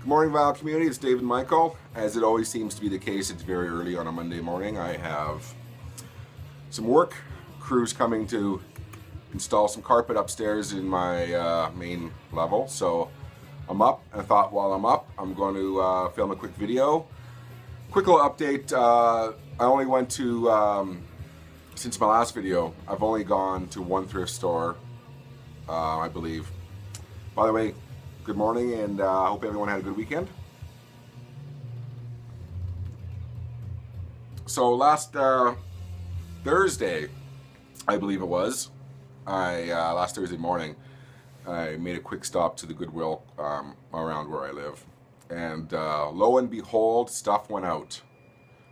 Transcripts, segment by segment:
Good morning, Val community. It's David Michael. As it always seems to be the case, it's very early on a Monday morning. I have some work crews coming to install some carpet upstairs in my main level. So I'm up, and I thought while I'm up, I'm going to film a quick video. Quick little update. I only went to, since my last video, I've only gone to one thrift store, I believe. By the way, good morning, and I hope everyone had a good weekend. So last Thursday, I believe it was, last Thursday morning, I made a quick stop to the Goodwill around where I live. And lo and behold, stuff went out,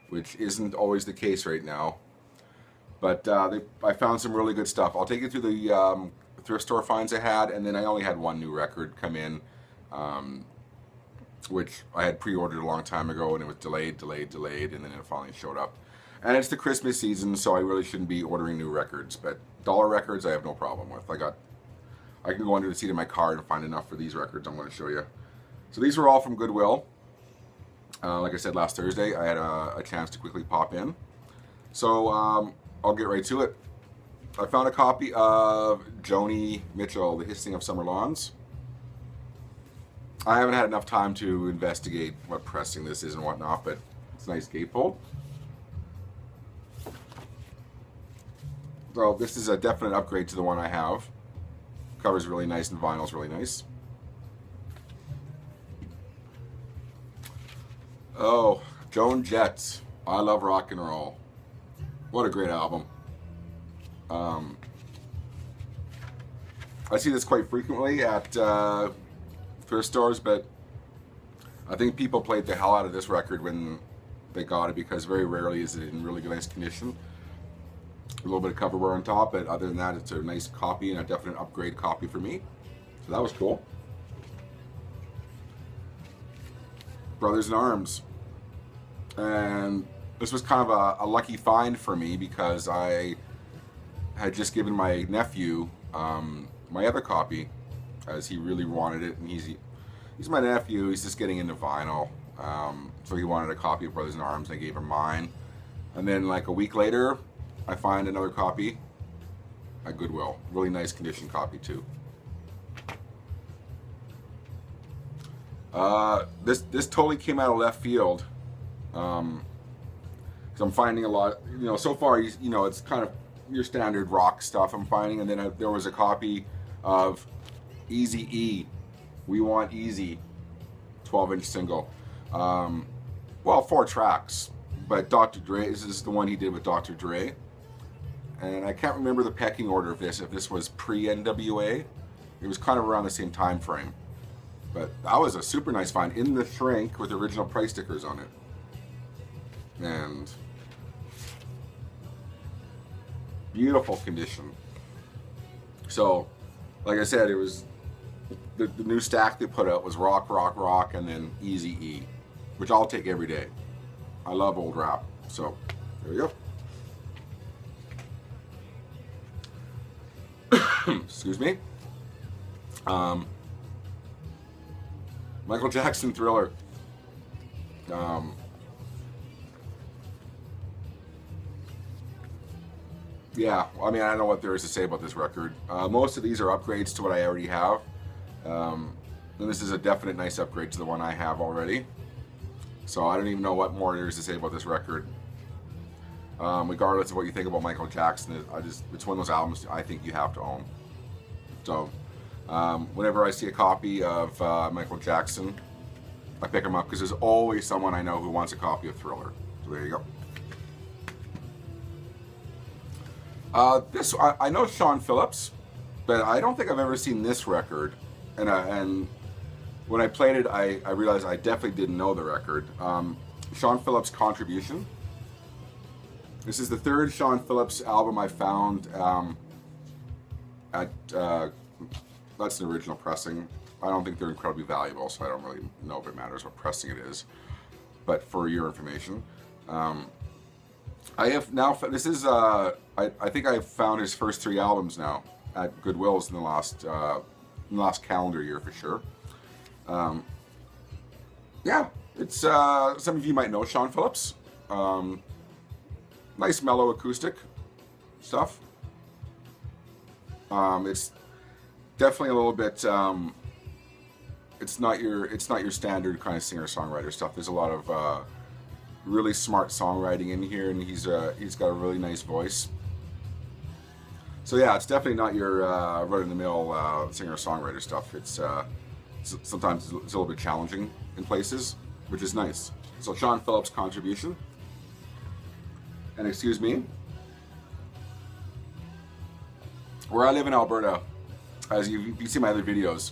which isn't always the case right now. But I found some really good stuff. I'll take you through the thrift store finds I had, and then I only had one new record come in, which I had pre-ordered a long time ago, and it was delayed, and then it finally showed up. And it's the Christmas season, so I really shouldn't be ordering new records, but dollar records I have no problem with. I can go under the seat of my car and find enough for these records I'm going to show you. So these were all from Goodwill. Like I said last Thursday, I had a chance to quickly pop in. So I'll get right to it. I found a copy of Joni Mitchell, The Hissing of Summer Lawns. I haven't had enough time to investigate what pressing this is and whatnot, but it's a nice gatefold. So this is a definite upgrade to the one I have. Cover's really nice and vinyl's really nice. Oh, Joan Jett, I Love Rock and Roll. What a great album. I see this quite frequently at thrift stores, but I think people played the hell out of this record when they got it, because very rarely is it in really nice condition. A little bit of cover wear on top, but other than that, it's a nice copy and a definite upgrade copy for me. So that was cool. Brothers in Arms. And this was kind of a lucky find for me, because I had just given my nephew my other copy, as he really wanted it, and he's my nephew. He's just getting into vinyl, so he wanted a copy of Brothers in Arms, and I gave him mine. And then like a week later, I find another copy at Goodwill. Really nice condition copy too. This totally came out of left field, because I'm finding a lot. So far, it's kind of your standard rock stuff I'm finding, and then there was a copy of Eazy-E, We Want Easy, 12-inch single. Well, 4 tracks, but Dr. Dre, this is the one he did with Dr. Dre. And I can't remember the pecking order of this, if this was pre-NWA. It was kind of around the same time frame. But that was a super nice find, in the shrink with original price stickers on it. And beautiful condition. So, like I said, it was the new stack they put out was rock, and then Eazy-E, which I'll take every day. I love old rap. So there we go. Excuse me. Michael Jackson Thriller. Yeah, I mean, I don't know what there is to say about this record. Most of these are upgrades to what I already have. And this is a definite nice upgrade to the one I have already. So I don't even know what more there is to say about this record. Regardless of what you think about Michael Jackson, it's one of those albums I think you have to own. So whenever I see a copy of Michael Jackson, I pick him up, because there's always someone I know who wants a copy of Thriller. So there you go. I know Sean Phillips, but I don't think I've ever seen this record. And when I played it, I realized I definitely didn't know the record. Sean Phillips' Contribution. This is the third Sean Phillips album I found that's an original pressing. I don't think they're incredibly valuable, so I don't really know if it matters what pressing it is. But for your information, I have now. This is I think I've found his first 3 albums now at Goodwill's in the last calendar year for sure. yeah, it's some of you might know Sean Phillips. Nice mellow acoustic stuff. It's definitely a little bit. It's not your standard kind of singer-songwriter stuff. There's a lot of really smart songwriting in here, and he's got a really nice voice. So yeah, it's definitely not your run-of-the-mill singer-songwriter stuff. It's sometimes it's a little bit challenging in places, which is nice. So Sean Phillips' contribution. And excuse me, where I live in Alberta, as you see my other videos,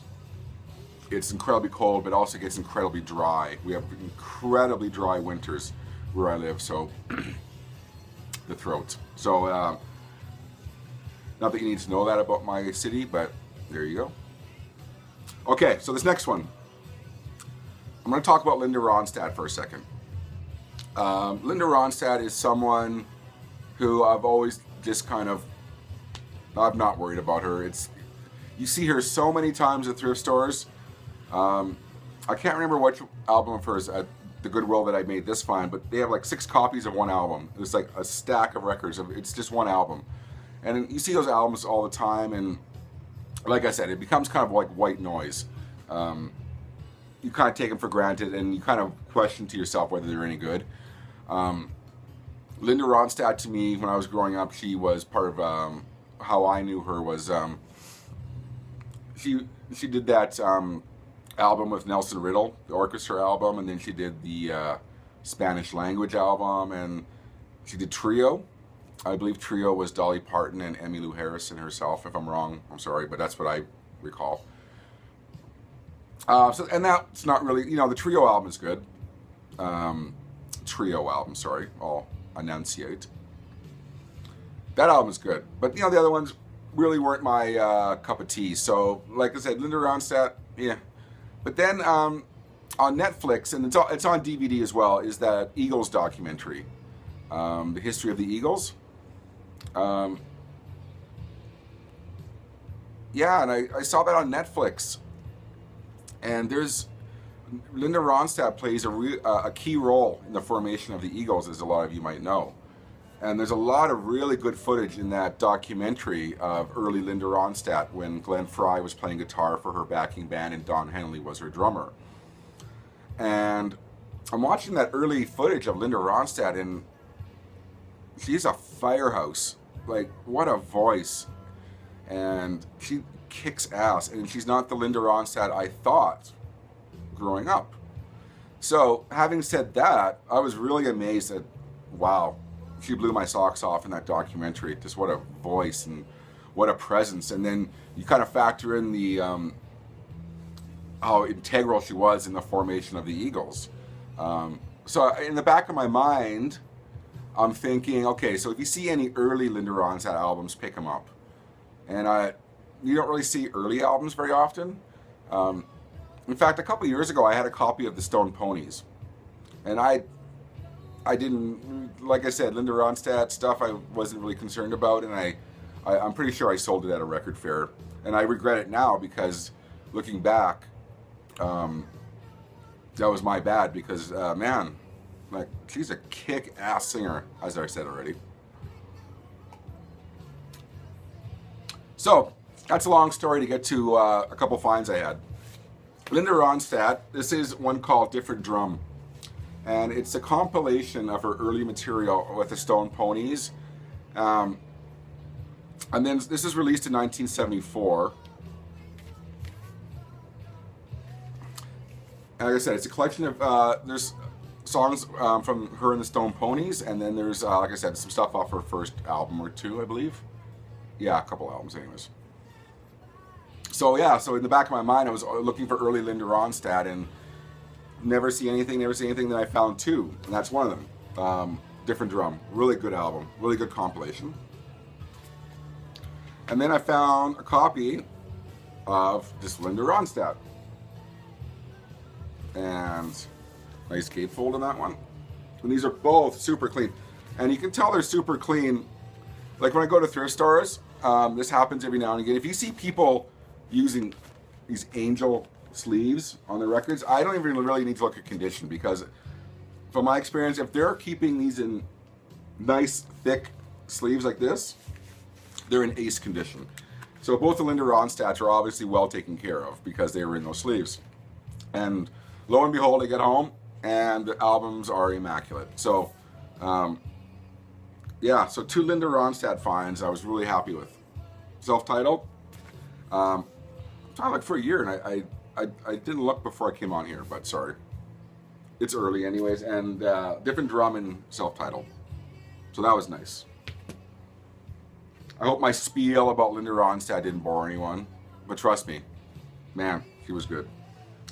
it's incredibly cold, but also gets incredibly dry. We have incredibly dry winters where I live, so the throat. So not that you need to know that about my city, but there you go. Okay, so this next one, I'm going to talk about Linda Ronstadt for a second. Linda Ronstadt is someone who I've always just kind of, I'm not worried about her. You see her so many times at thrift stores. I can't remember which album of hers at the Goodwill that I made this find, but they have like 6 copies of one album. It's like a stack of records. It's just one album. And you see those albums all the time, and like I said, it becomes kind of like white noise. You kind of take them for granted, and you kind of question to yourself whether they're any good. Linda Ronstadt, to me, when I was growing up, she was part of how I knew her was she did that album with Nelson Riddle, the orchestra album, and then she did the Spanish language album, and she did Trio. I believe Trio was Dolly Parton and Emmylou Harrison herself. If I'm wrong, I'm sorry, but that's what I recall. And that's not really, the Trio album is good. Trio album, sorry, I'll enunciate. That album is good, but the other ones really weren't my cup of tea. So, like I said, Linda Ronstadt, yeah. But then on Netflix, and it's on DVD as well, is that Eagles documentary, the history of the Eagles. Yeah, and I saw that on Netflix, and Linda Ronstadt plays a key role in the formation of the Eagles, as a lot of you might know. And there's a lot of really good footage in that documentary of early Linda Ronstadt when Glenn Frey was playing guitar for her backing band and Don Henley was her drummer. And I'm watching that early footage of Linda Ronstadt, and she's a firehouse. Like, what a voice. And she kicks ass, and she's not the Linda Ronstadt I thought growing up. So, having said that, I was really amazed at, wow, she blew my socks off in that documentary. Just what a voice and what a presence. And then you kind of factor in the how integral she was in the formation of the Eagles. So in the back of my mind, I'm thinking, okay, so if you see any early Linda Ronstadt albums, pick them up. And you don't really see early albums very often. In fact, a couple of years ago, I had a copy of the Stone Ponies. And I didn't, like I said, Linda Ronstadt stuff I wasn't really concerned about, and I'm pretty sure I sold it at a record fair. And I regret it now because looking back, that was my bad because, man, like, she's a kick-ass singer, as I said already. So, that's a long story to get to a couple finds I had. Linda Ronstadt, this is one called Different Drum. And it's a compilation of her early material with the Stone Ponies. And then this is released in 1974. And like I said, it's a collection of, there's songs from her and the Stone Ponies, and then there's, like I said, some stuff off her first album or two, I believe. Yeah, a couple albums anyways. So yeah, so in the back of my mind, I was looking for early Linda Ronstadt, and never see anything, then I found 2, and that's one of them. Different Drum, really good album, really good compilation. And then I found a copy of this Linda Ronstadt. And nice gatefold in that one. And these are both super clean. And you can tell they're super clean. Like when I go to thrift stores, this happens every now and again. If you see people using these angel sleeves on the records, I don't even really need to look at condition, because from my experience, if they're keeping these in nice thick sleeves like this, they're in ace condition. So both the Linda Ronstadts are obviously well taken care of because they were in those sleeves. And lo and behold, I get home and the albums are immaculate. So yeah, so 2 Linda Ronstadt finds I was really happy with. Self-titled. I looked for a year, and I didn't look before I came on here, but sorry. It's early anyways, and different drum and self-titled. So that was nice. I hope my spiel about Linda Ronstadt didn't bore anyone, but trust me, man, she was good.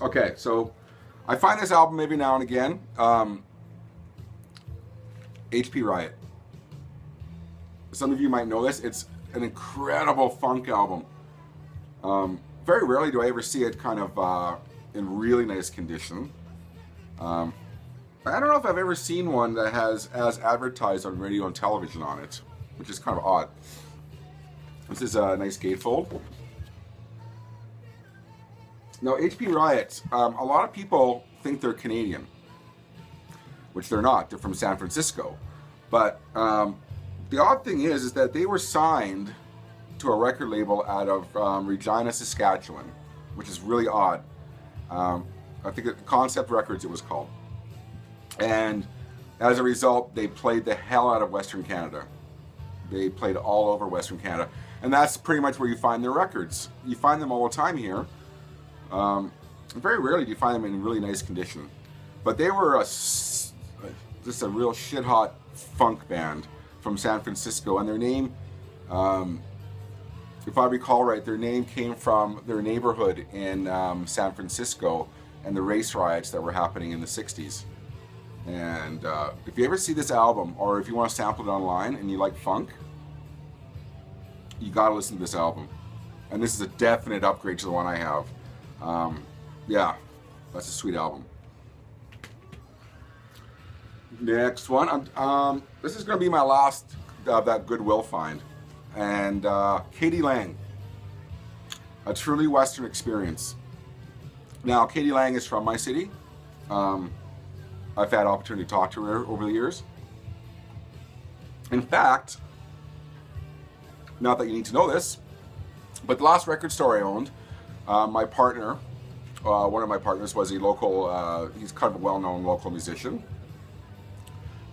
Okay, so I find this album every now and again. HP Riot. Some of you might know this. It's an incredible funk album. Very rarely do I ever see it kind of in really nice condition. I don't know if I've ever seen one that has as advertised on radio and television on it, which is kind of odd. This is a nice gatefold. Now, HP Riot, a lot of people think they're Canadian, which they're not. They're from San Francisco. But the odd thing is that they were signed to a record label out of Regina, Saskatchewan, which is really odd. I think Concept Records it was called. And as a result, they played the hell out of Western Canada. They played all over Western Canada. And that's pretty much where you find their records. You find them all the time here. Very rarely do you find them in really nice condition. But they were just a real shit-hot funk band from San Francisco. And their name, if I recall right, their name came from their neighborhood in San Francisco and the race riots that were happening in the 60s. And if you ever see this album, or if you want to sample it online and you like funk, you gotta listen to this album. And this is a definite upgrade to the one I have. Yeah, that's a sweet album. Next one, this is gonna be my last of that Goodwill find. And Katie Lang, A Truly Western Experience. Now, Katie Lang is from my city. I've had opportunity to talk to her over the years. In fact, not that you need to know this, but the last record store I owned, my partner, one of my partners was a local, he's kind of a well-known local musician.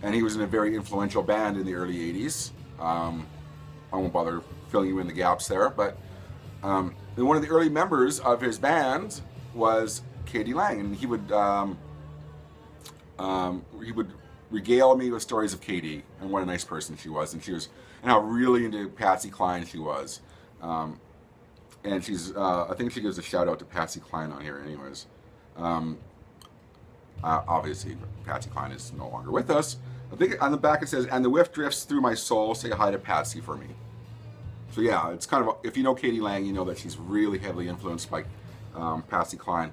And he was in a very influential band in the early 80s. I won't bother filling you in the gaps there, but and one of the early members of his band was Katie Lang, and he would regale me with stories of Katie and what a nice person she was, and how really into Patsy Cline she was. And she's, I think she gives a shout out to Patsy Cline on here anyways. Obviously, Patsy Cline is no longer with us. I think on the back it says, "And the whiff drifts through my soul, say hi to Patsy for me." So yeah, it's kind of, if you know Katie Lang, you know that she's really heavily influenced by Patsy Cline.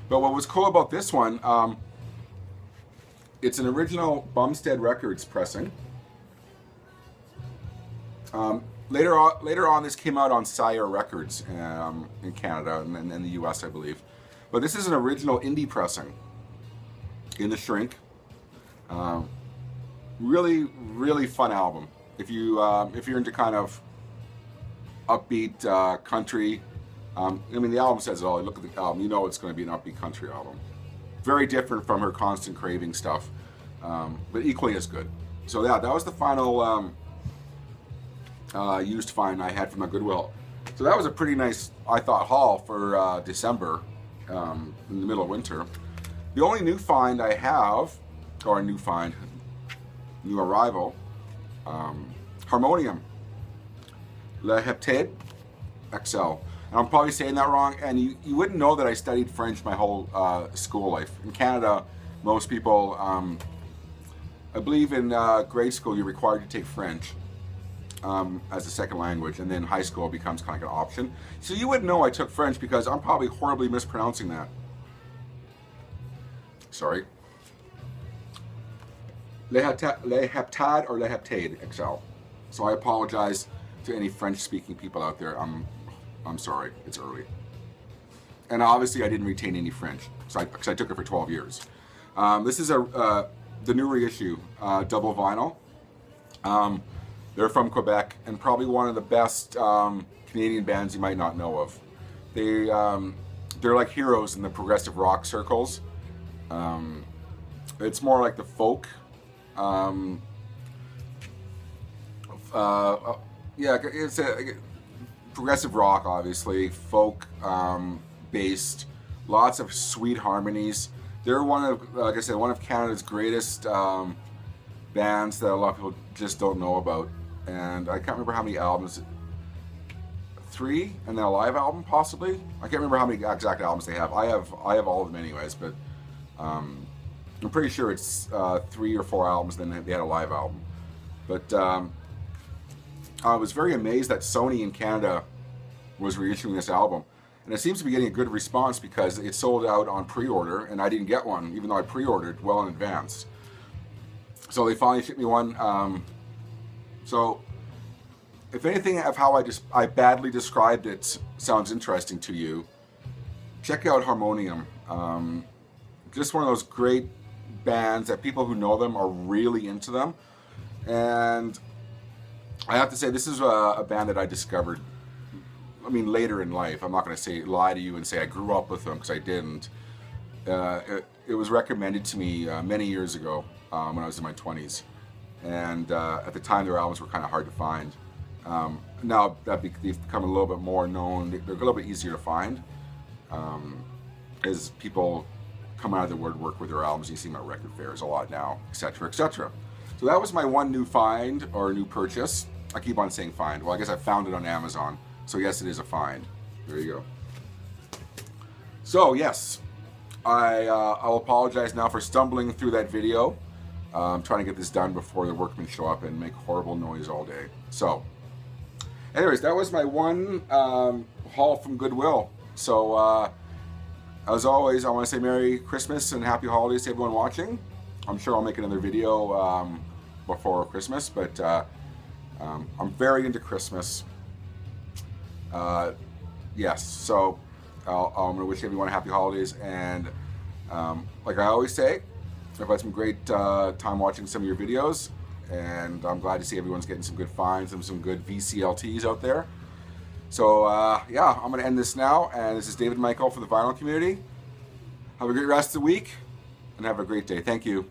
But what was cool about this one, it's an original Bumstead Records pressing. Later on, this came out on Sire Records in Canada and in the US, I believe. But this is an original indie pressing in the shrink. Really, really fun album. If you're into kind of upbeat country, I mean the album says it all. Look at the album, you know it's going to be an upbeat country album. Very different from her Constant Craving stuff, but equally as good. So yeah, that was the final used find I had from my Goodwill. So that was a pretty nice, I thought, haul for December, in the middle of winter. The only new find I have, or a new find, new arrival, Harmonium Le Heptade XL. And I'm probably saying that wrong, and you wouldn't know that I studied French my whole school life. In Canada, most people, I believe in grade school you're required to take French as a second language, and then high school becomes kind of like an option. So you wouldn't know I took French because I'm probably horribly mispronouncing that. Sorry. Le Heptade or Le Heptade XL. So I apologize to any French-speaking people out there. I'm sorry, it's early. and obviously I didn't retain any French, so because I took it for 12 years. This is the new reissue, double vinyl. They're from Quebec, and probably one of the best Canadian bands you might not know of. They're like heroes in the progressive rock circles. It's more like the folk. Yeah, it's a progressive rock, obviously, folk based, lots of sweet harmonies. They're one of, like I said, one of Canada's greatest bands that a lot of people just don't know about. And I can't remember how many albums. 3, and then a live album, possibly. I can't remember how many exact albums they have. I have all of them anyways, but I'm pretty sure it's 3 or 4 albums. Then they had a live album. But I was very amazed that Sony in Canada was reissuing this album, and it seems to be getting a good response because it sold out on pre-order, and I didn't get one, even though I pre-ordered well in advance. So they finally shipped me one. So if anything of how I badly described it sounds interesting to you, check out Harmonium. Just one of those great bands that people who know them are really into them. And I have to say, this is a band that I discovered, I mean, later in life. I'm not going to lie to you and say I grew up with them, because I didn't. It was recommended to me many years ago when I was in my 20s. And at the time, their albums were kind of hard to find. Now that they've become a little bit more known, they're a little bit easier to find as people come out of the woodwork with their albums. You see them at record fairs a lot now, etc., etc. So that was my one new find, or new purchase. I keep on saying find. Well, I guess I found it on Amazon, so yes, it is a find. There you go. So yes, I'll apologize now for stumbling through that video. I'm trying to get this done before the workmen show up and make horrible noise all day. So anyways, that was my one haul from Goodwill. So as always, I want to say Merry Christmas and Happy Holidays to everyone watching. I'm sure I'll make another video before Christmas, but I'm very into Christmas. Yes, so I'm going to wish everyone happy holidays, and like I always say, I've had some great time watching some of your videos, and I'm glad to see everyone's getting some good finds and some good VCLTs out there. So yeah, I'm going to end this now, and this is David Michael for the Vinyl Community. Have a great rest of the week, and have a great day. Thank you.